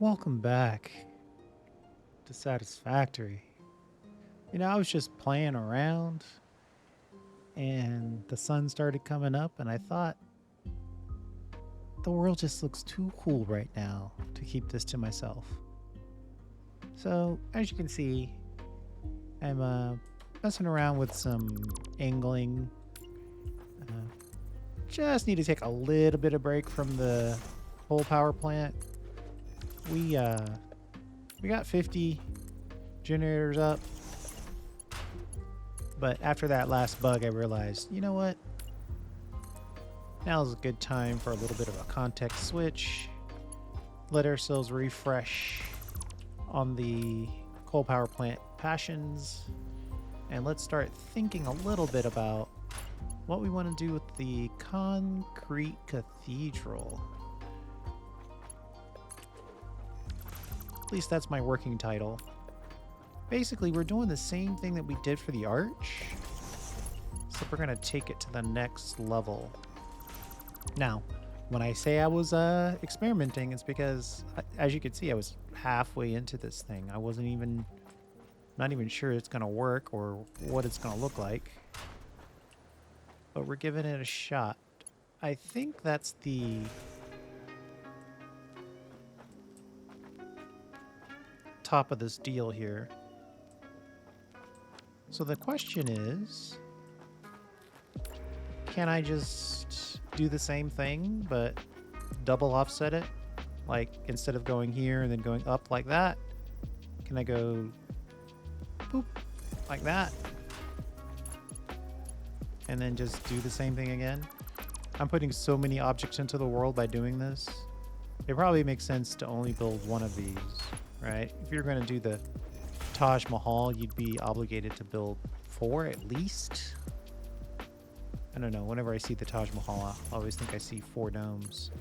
Welcome back to Satisfactory. I was just playing around and the sun started coming up, and I thought the world just looks too cool right now to keep this to myself. So, as you can see, I'm messing around with some angling. Uh, just need to take a little bit of break from the coal power plant. We got 50 generators up. But after that last bug, I realized, you know what? Now's a good time for a little bit of a context switch. Let ourselves refresh on the coal power plant passions. And let's start thinking a little bit about what we want to do with the concrete cathedral. At least that's my working title. Basically, we're doing the same thing that we did for the arch. So we're going to take it to the next level. Now, when I say I was experimenting, it's because, as you can see, I was halfway into this thing. I wasn't even, not even sure it's going to work or what it's going to look like. But we're giving it a shot. I think that's the top of this deal here. So the question is, can I just do the same thing, but double offset it? Like, instead of going here and then going up like that, can I go boop, like that? And then just do the same thing again? I'm putting so many objects into the world by doing this. It probably makes sense to only build one of these, right? If you're going to do the Taj Mahal, you'd be obligated to build 4 at least. I don't know. Whenever I see the Taj Mahal, I always think I see 4 domes.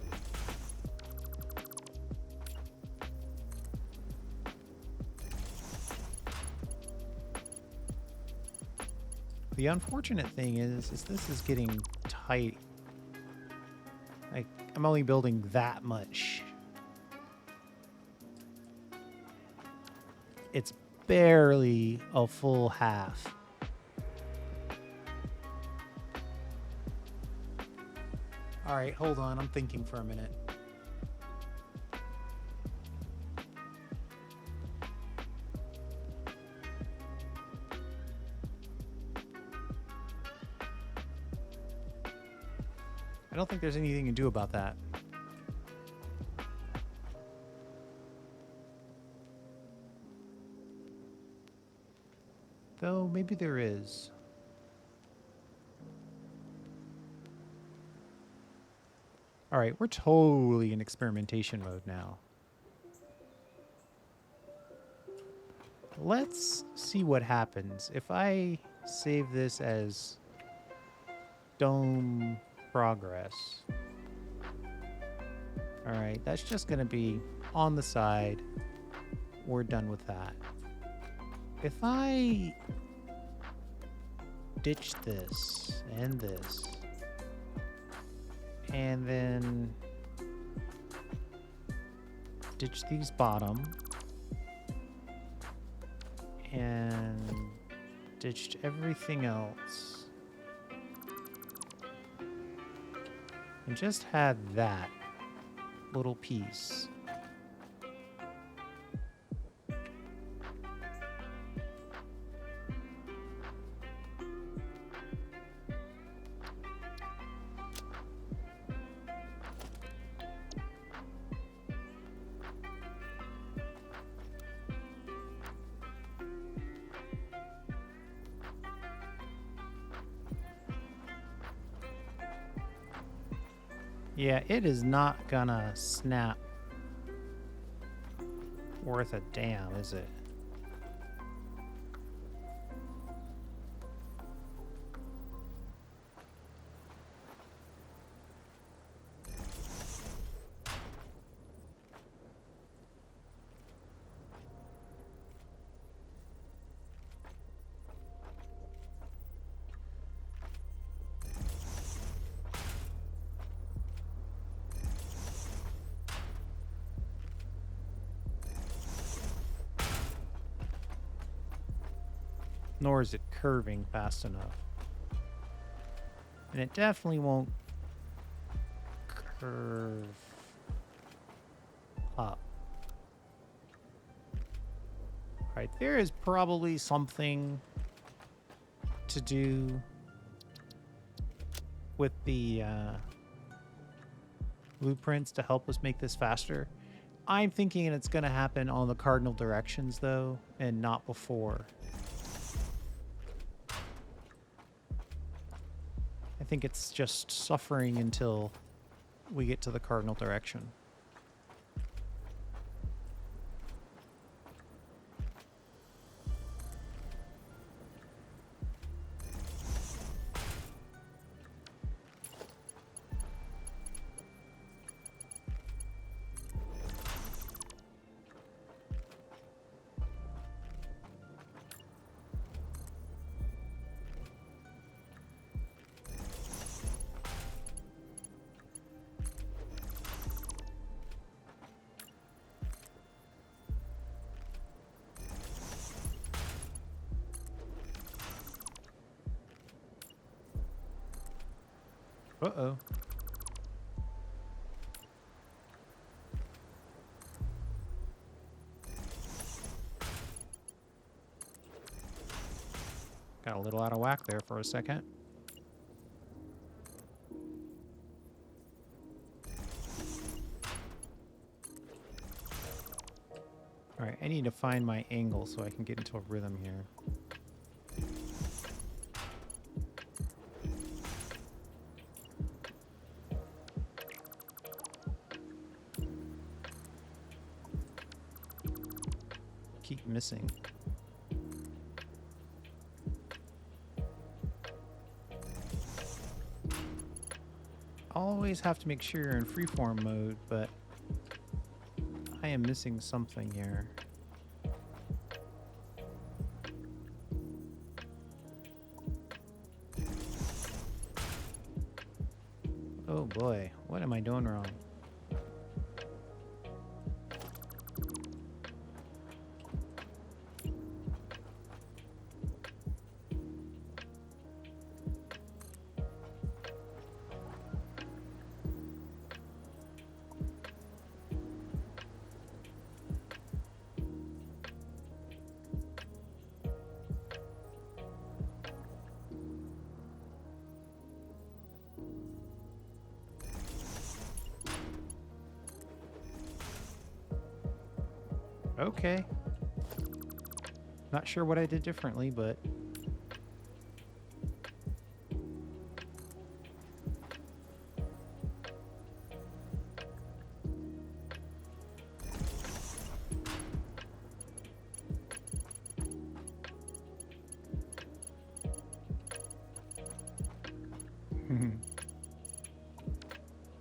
The unfortunate thing is this is getting tight. Like, I'm only building that much. It's barely a full half. All right, hold on. I'm thinking for a minute. I don't think there's anything you can do about that. Though, maybe there is. All right, we're totally in experimentation mode now. Let's see what happens. If I save this as dome progress. All right, that's just going to be on the side. We're done with that. If I ditch this and this, and then ditch these bottom, and ditched everything else, and just had that little piece. Yeah, it is not gonna snap worth a damn, is it? nor is it curving fast enough. And it definitely won't curve up. Right, there is probably something to do with the blueprints to help us make this faster. I'm thinking it's going to happen on the cardinal directions, though, and not before. I think it's just suffering until we get to the cardinal direction. Uh-oh. Got a little out of whack there for a second. All right, I need to find my angle so I can get into a rhythm here. Keep missing. Always have to make sure you're in freeform mode, but I am missing something here. Oh boy, what am I doing wrong? Okay. Not sure what I did differently, but...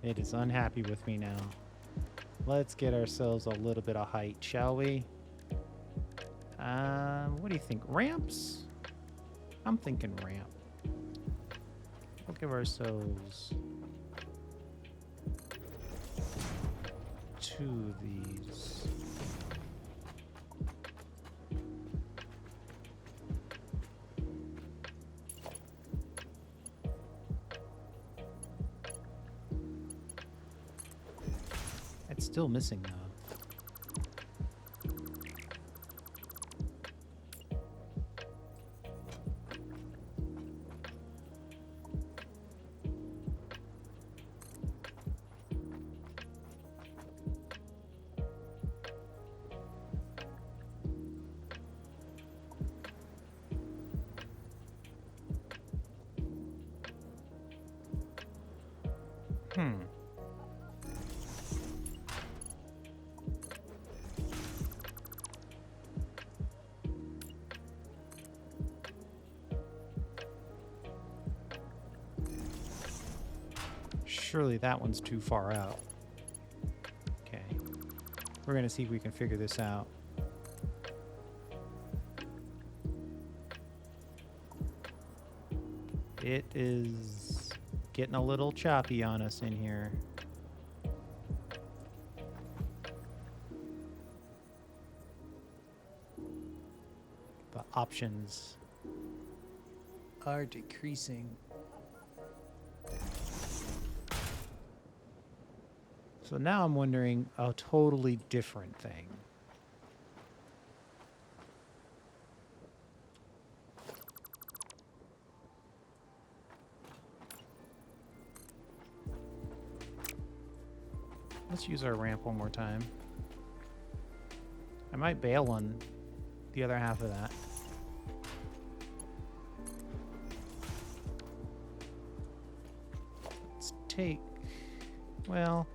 It is unhappy with me now. Let's get ourselves a little bit of height, shall we? What do you think? Ramps? I'm thinking ramp. We'll give ourselves 2 of these. It's still missing though. Surely that one's too far out. Okay. We're going to see if we can figure this out. It is getting a little choppy on us in here. The options are decreasing. So now I'm wondering a totally different thing. Let's use our ramp one more time. I might bail on the other half of that. Let's take, well,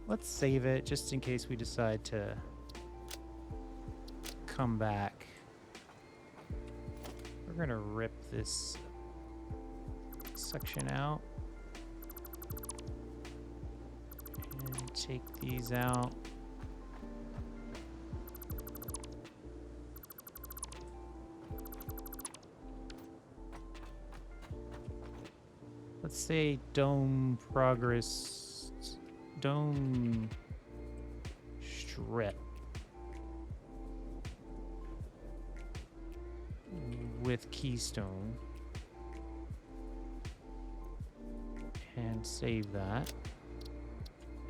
let's save it just in case we decide to come back. We're gonna rip this section out and take these out. Let's say dome progress, dome strip with keystone, and save that.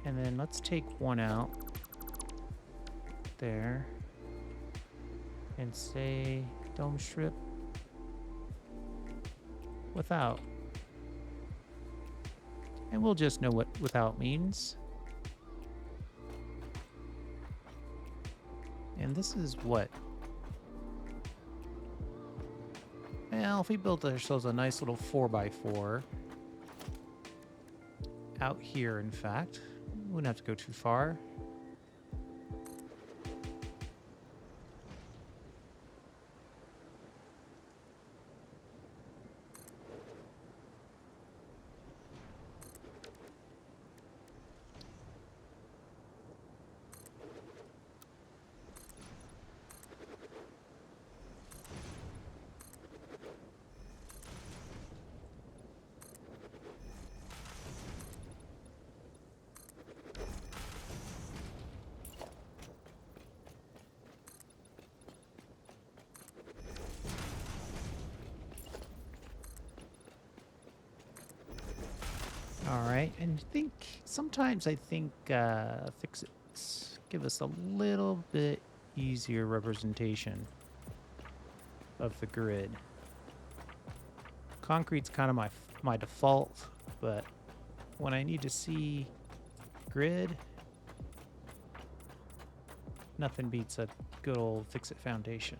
And then let's take one out there and say dome strip without. And we'll just know what without means. And this is what? Well, if we built ourselves a nice little 4x4 out here, in fact, we wouldn't have to go too far. All right, and sometimes I think fix-its give us a little bit easier representation of the grid. Concrete's kind of my default, but when I need to see grid, nothing beats a good old fix-it foundation.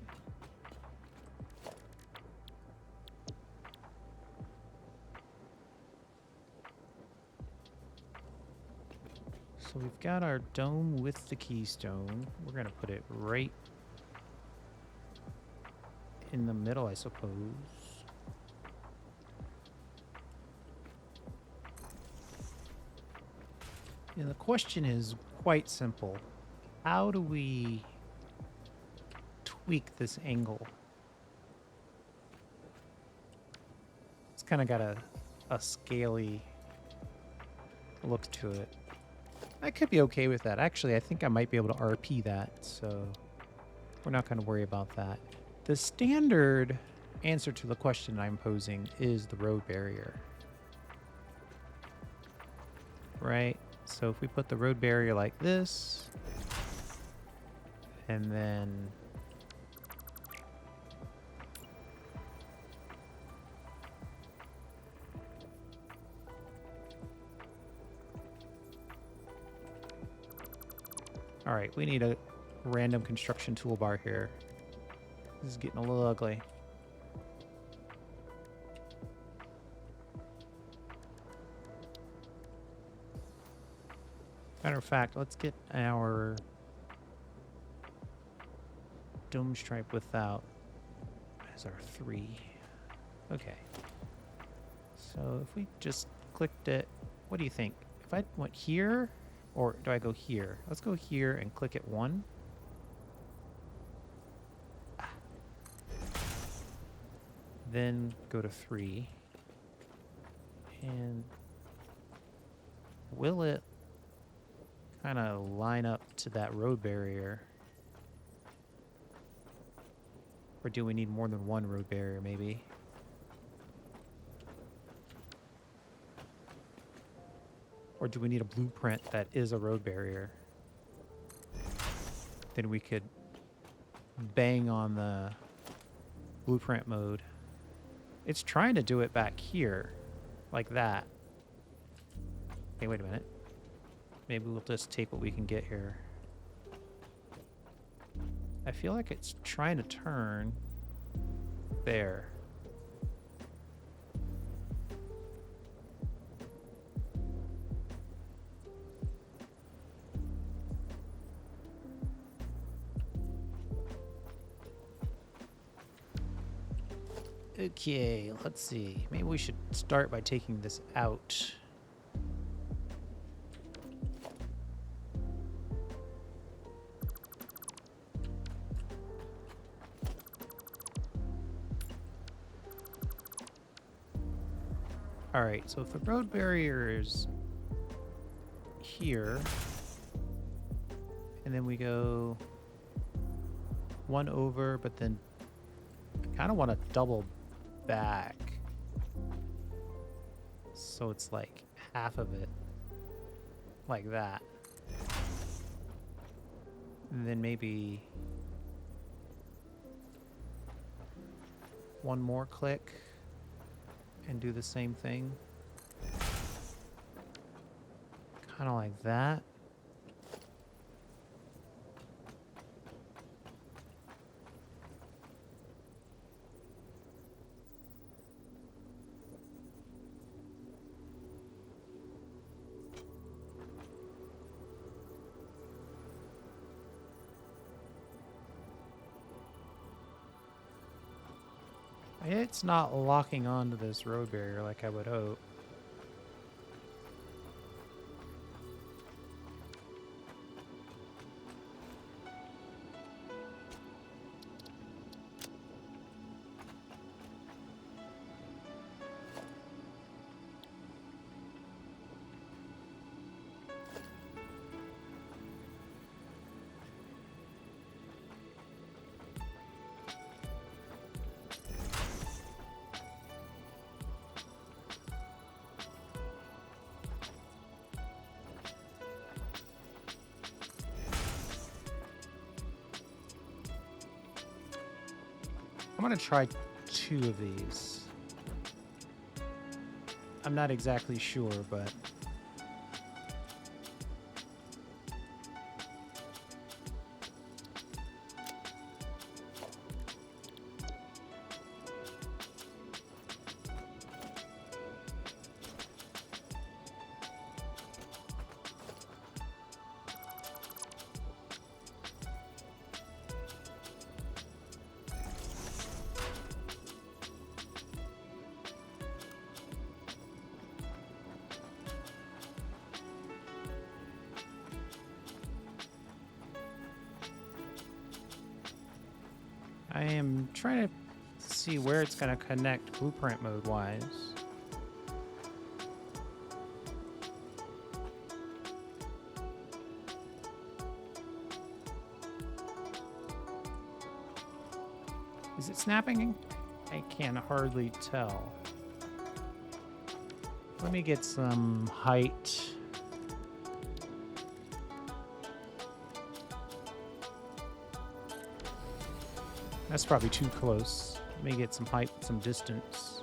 So we've got our dome with the keystone. We're going to put it right in the middle, I suppose. And the question is quite simple. How do we tweak this angle? It's kind of got a scaly look to it. I could be okay with that. Actually, I think I might be able to RP that, so we're not going to worry about that. The standard answer to the question I'm posing is the road barrier. Right? So if we put the road barrier like this, and then all right, we need a random construction toolbar here. This is getting a little ugly. Matter of fact, let's get our dome stripe without as our 3. Okay. So if we just clicked it, what do you think? If I went here, or do I go here? Let's go here and click it 1. Then go to 3. And will it kind of line up to that road barrier? Or do we need more than one road barrier, maybe? Or do we need a blueprint that is a road barrier? Then we could bang on the blueprint mode. It's trying to do it back here, like that. Hey, wait a minute. Maybe we'll just take what we can get here. I feel like it's trying to turn there. Okay, let's see. Maybe we should start by taking this out. All right, so if the road barrier is here, and then we go one over, but then I kind of want to double back. So it's like half of it, like that. And then maybe one more click and do the same thing. Kind of like that. It's not locking onto this road barrier like I would hope. I'm gonna try 2 of these. I'm not exactly sure, but I am trying to see where it's going to connect blueprint mode wise. Is it snapping? I can hardly tell. Let me get some height. That's probably too close. Let me get some height, some distance.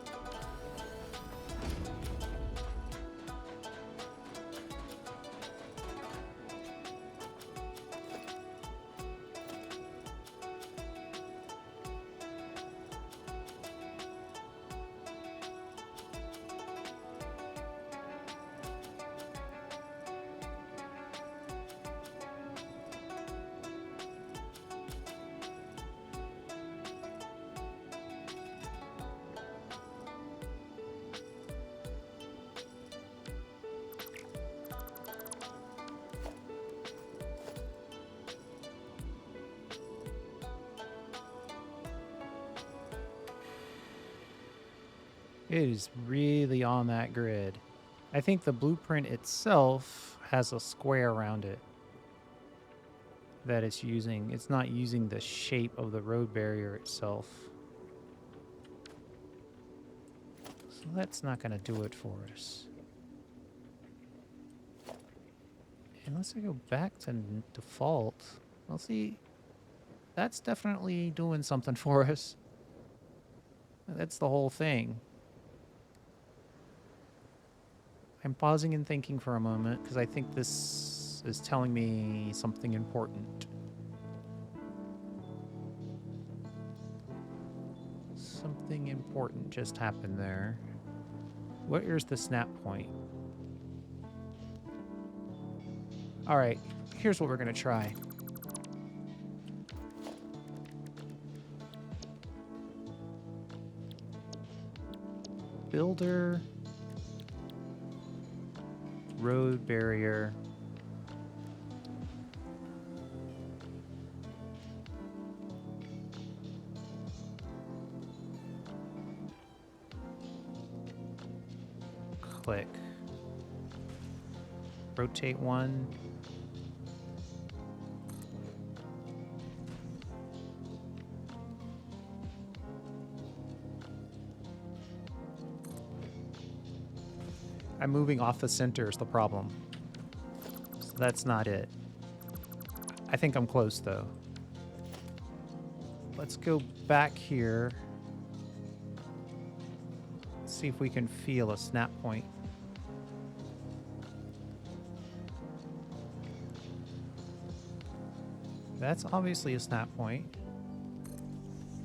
It is really on that grid. I think the blueprint itself has a square around it that it's using. It's not using the shape of the road barrier itself. So that's not going to do it for us. Unless I go back to default. Well, see, that's definitely doing something for us. That's the whole thing. I'm pausing and thinking for a moment because I think this is telling me something important. Something important just happened there. Where's the snap point? All right, here's what we're going to try. Builder, road barrier. Click. Rotate one. I'm moving off the center is the problem. So that's not it. I think I'm close though. Let's go back here. See if we can feel a snap point. That's obviously a snap point.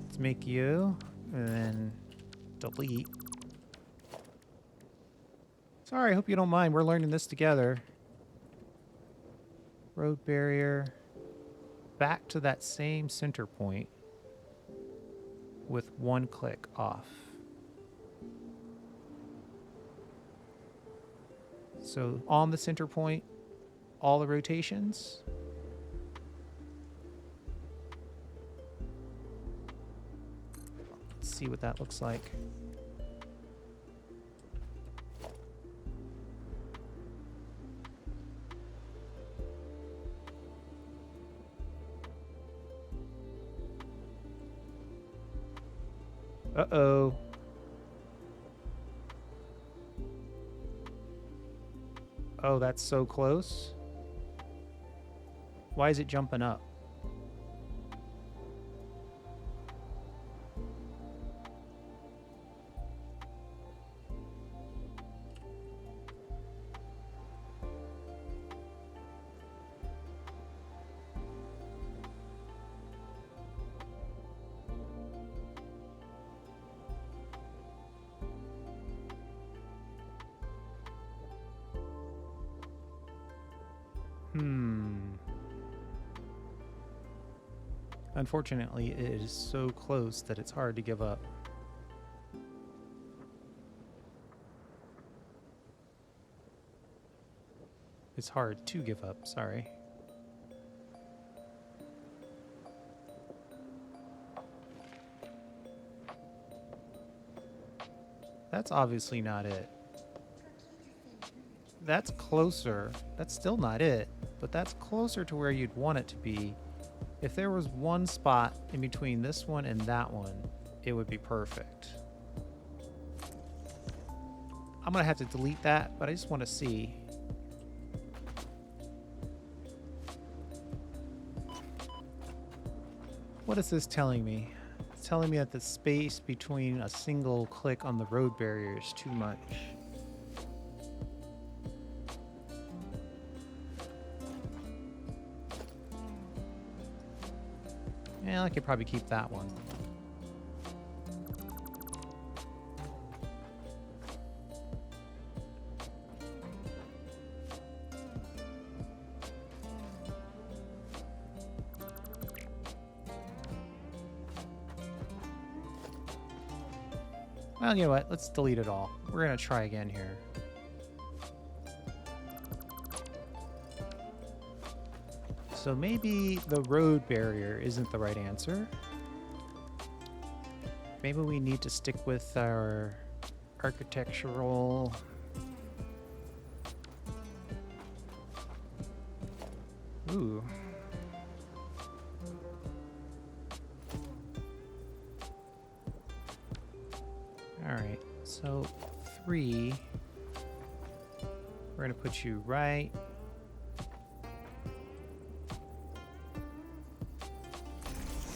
Let's make you, and then delete. Sorry, I hope you don't mind. We're learning this together. Road barrier. Back to that same center point with one click off. So on the center point, all the rotations. Let's see what that looks like. Uh-oh. Oh, that's so close. Why is it jumping up? Unfortunately, it is so close that it's hard to give up. It's hard to give up, sorry. That's obviously not it. That's closer. That's still not it, but that's closer to where you'd want it to be. If there was one spot in between this one and that one, it would be perfect. I'm gonna have to delete that, but I just want to see. What is this telling me? It's telling me that the space between a single click on the road barrier is too much. Yeah, I could probably keep that one. Well, you know what? Let's delete it all. We're gonna try again here. So maybe the road barrier isn't the right answer. Maybe we need to stick with our architectural... Ooh. Alright, so 3. We're gonna put you right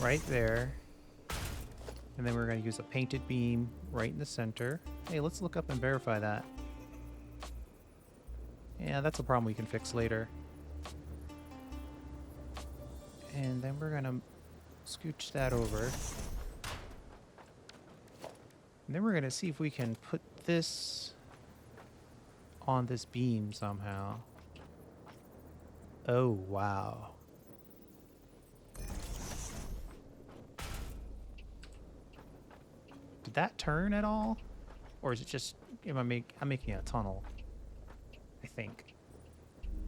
right there. And then we're going to use a painted beam right in the center. Hey, let's look up and verify that. Yeah, that's a problem we can fix later. And then we're going to scooch that over. And then we're going to see if we can put this on this beam somehow. Oh, wow. Did that turn at all? Or is it just, I'm making a tunnel, I think.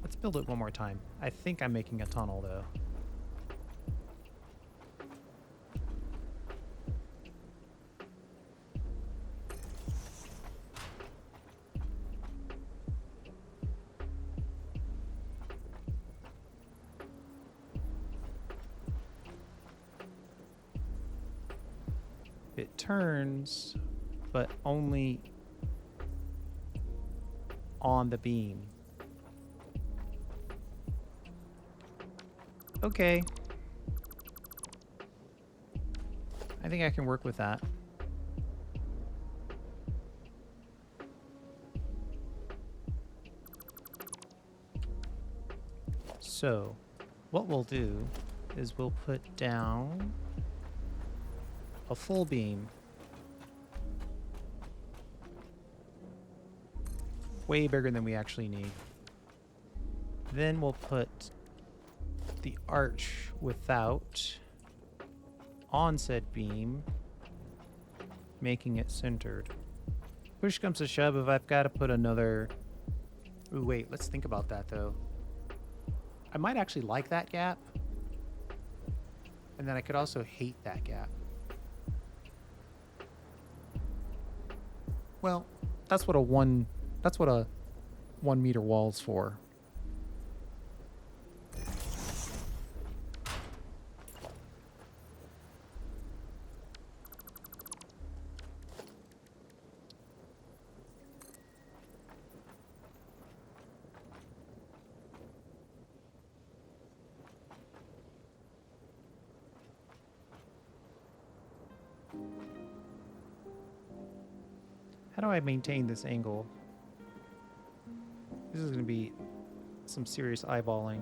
Let's build it one more time. I think I'm making a tunnel, though. It turns, but only on the beam. Okay. I think I can work with that. So, what we'll do is we'll put down a full beam. Way bigger than we actually need. Then we'll put the arch without on said beam, making it centered. Push comes to shove, if I've got to put another... Ooh, wait, let's think about that, though. I might actually like that gap. And then I could also hate that gap. Well, that's what a 1 meter wall's for. How do I maintain this angle? This is going to be some serious eyeballing.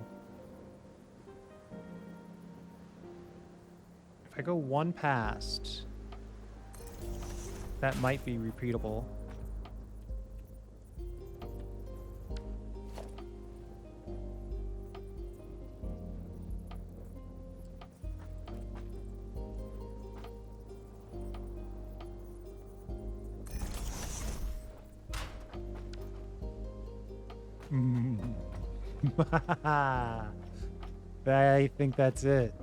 If I go one past, that might be repeatable. I think that's it.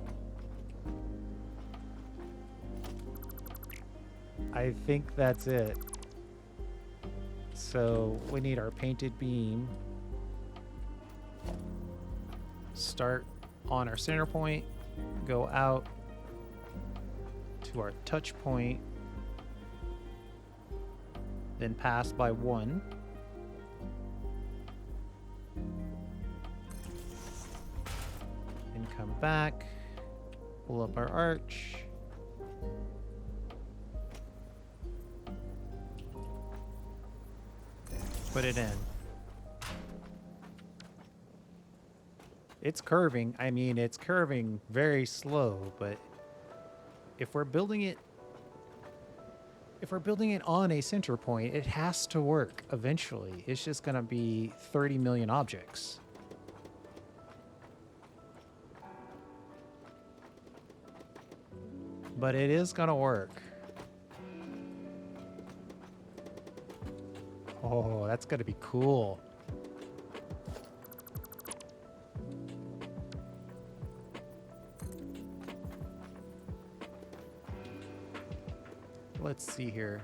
I think that's it. So we need our painted beam. Start on our center point, go out to our touch point, then pass by 1. Come back, pull up our arch, put it in. It's curving. I mean, it's curving very slow, but if we're building it on a center point, it has to work eventually. It's just going to be 30 million objects. But it is gonna work. Oh, that's gonna be cool. Let's see here.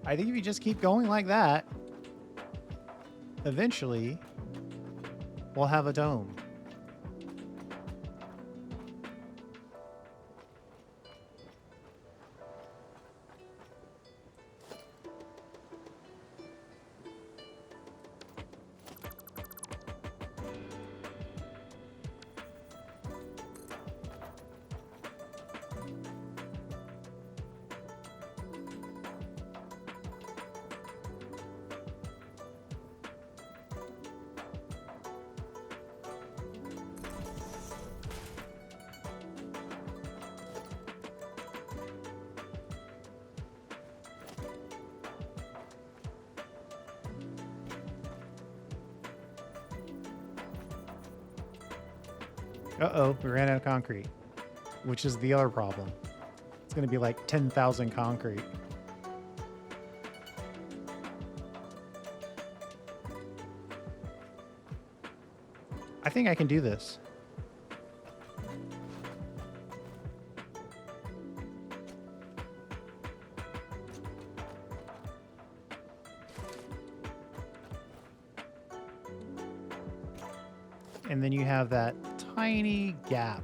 I think if you just keep going like that, eventually we'll have a dome. Uh-oh, we ran out of concrete, which is the other problem. It's going to be like 10,000 concrete. I think I can do this. And then you have that tiny gap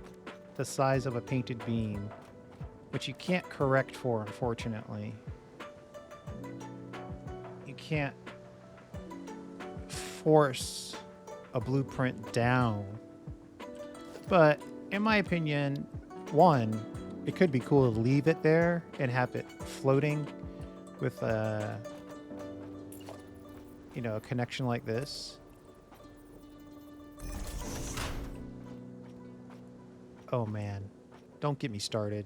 the size of a painted beam, which you can't correct for, unfortunately. You can't force a blueprint down. But in my opinion, one, it could be cool to leave it there and have it floating with a, a connection like this. Oh man, don't get me started.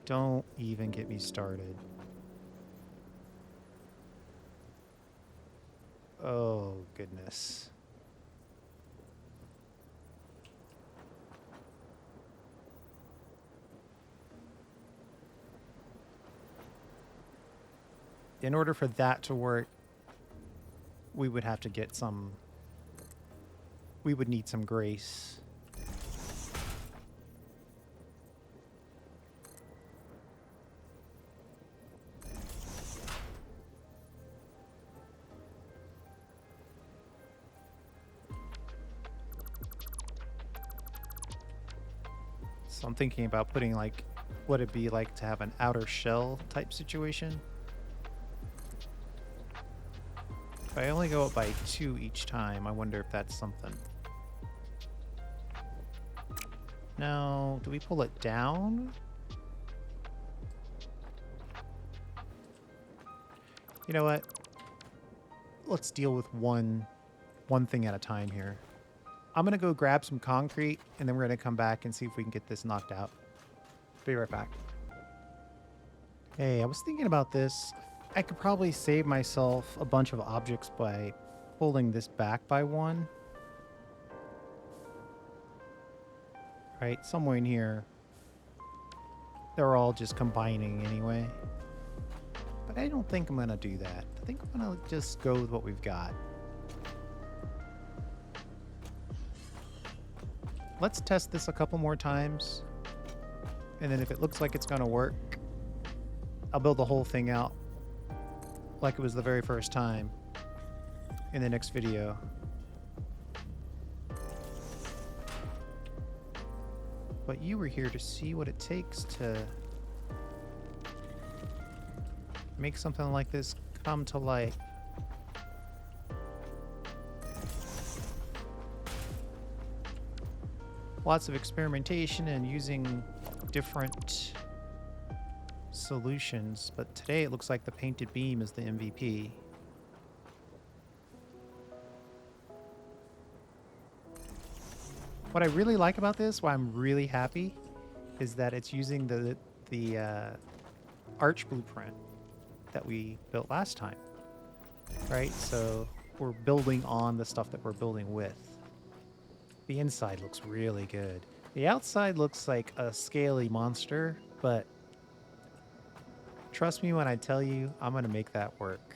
Don't even get me started. Oh goodness. In order for that to work, we would have to get some... We would need some grace. So I'm thinking about putting like, what it'd be like to have an outer shell type situation. If I only go up by 2 each time, I wonder if that's something. No, do we pull it down? You know what? Let's deal with one thing at a time here. I'm gonna go grab some concrete, and then we're gonna come back and see if we can get this knocked out. Be right back. Hey, I was thinking about this. I could probably save myself a bunch of objects by pulling this back by 1. Right, somewhere in here. They're all just combining anyway. But I don't think I'm gonna do that. I think I'm gonna just go with what we've got. Let's test this a couple more times. And then if it looks like it's gonna work, I'll build the whole thing out like it was the very first time in the next video. But you were here to see what it takes to make something like this come to light. Lots of experimentation and using different solutions, but today it looks like the painted beam is the MVP. What I really like about this, why I'm really happy, is that it's using the arch blueprint that we built last time, right? So we're building on the stuff that we're building with. The inside looks really good. The outside looks like a scaly monster, but trust me when I tell you, I'm gonna make that work.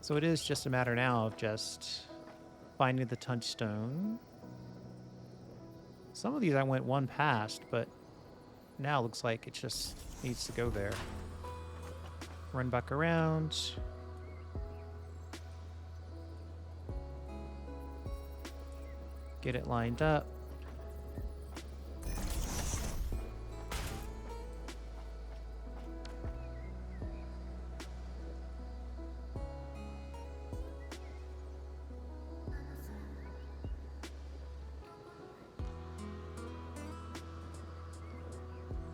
So it is just a matter now of just finding the touchstone. Some of these I went one past, but now it looks like it just needs to go there. Run back around. Get it lined up.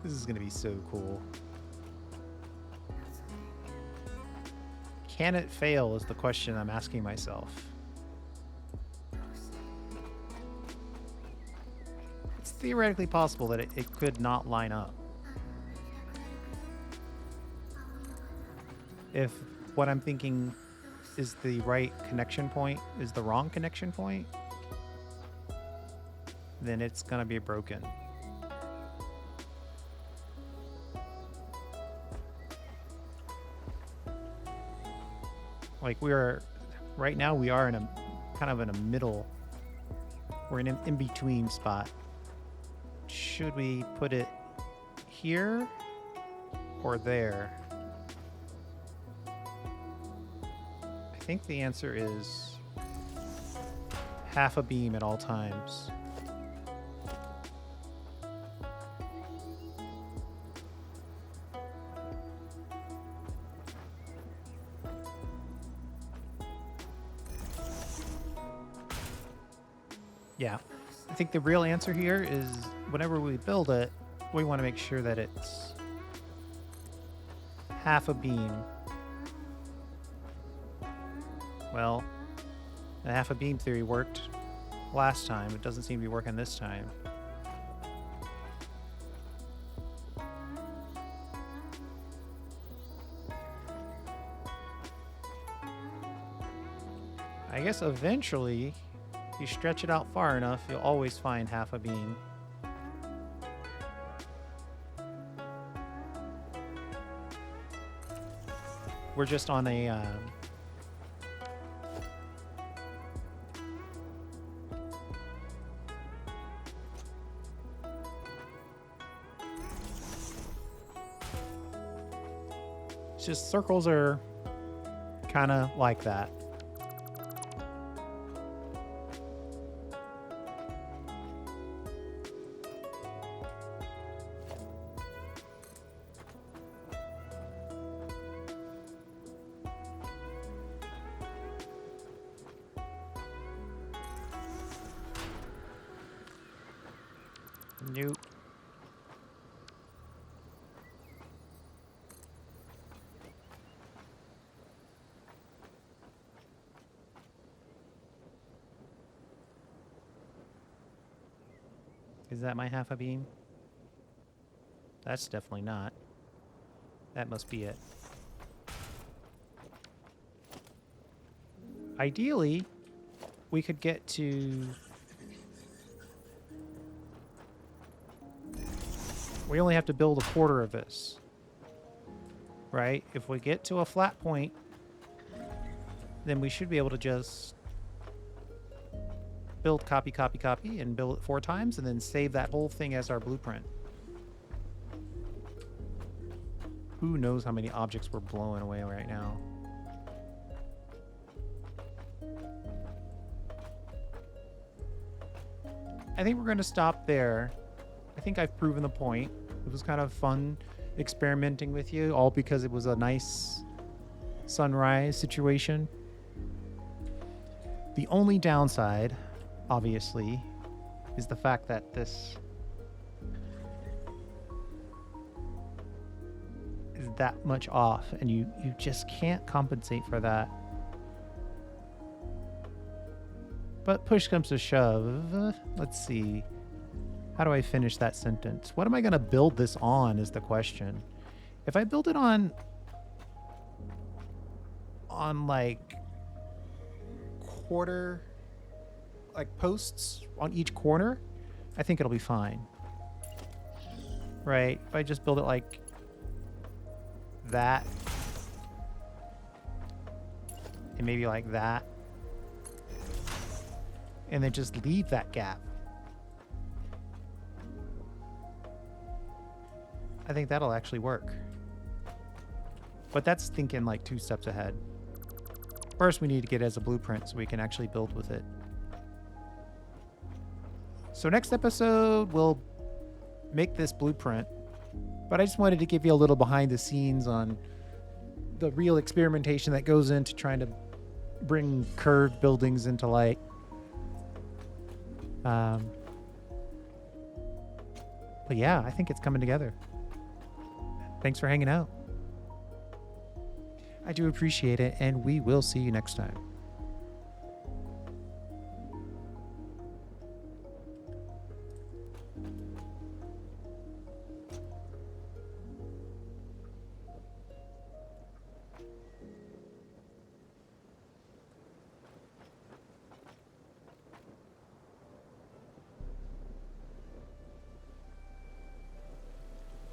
This is going to be so cool. Can it fail is the question I'm asking myself. It's theoretically possible that it could not line up. If what I'm thinking is the right connection point is the wrong connection point, then it's going to be broken. Like right now we are in a kind of in a middle, we're in an in-between spot. Should we put it here or there? I think the answer is half a beam at all times. Yeah, I think the real answer here is whenever we build it, we want to make sure that it's half a beam. Well, the half a beam theory worked last time. It doesn't seem to be working this time. I guess eventually, if you stretch it out far enough, you'll always find half a beam. We're just on a it's just circles are kind of like that. Nope. Is that my half a beam? That's definitely not. That must be it. Ideally, we could get to... We only have to build a quarter of this, right? If we get to a flat point, then we should be able to just build copy, copy, copy, and build it 4 times, and then save that whole thing as our blueprint. Who knows how many objects we're blowing away right now? I think we're going to stop there. I think I've proven the point. It was kind of fun experimenting with you, all because it was a nice sunrise situation. The only downside, obviously, is the fact that this is that much off, and you just can't compensate for that. But push comes to shove. Let's see. How do I finish that sentence? What am I going to build this on is the question. If I build it on like quarter, like posts on each corner, I think it'll be fine. Right? If I just build it like that, and maybe like that, and then just leave that gap. I think that'll actually work. But that's thinking like 2 steps ahead. First, we need to get it as a blueprint so we can actually build with it. So next episode, we'll make this blueprint. But I just wanted to give you a little behind the scenes on the real experimentation that goes into trying to bring curved buildings into light. But yeah, I think it's coming together. Thanks for hanging out. I do appreciate it, and we will see you next time.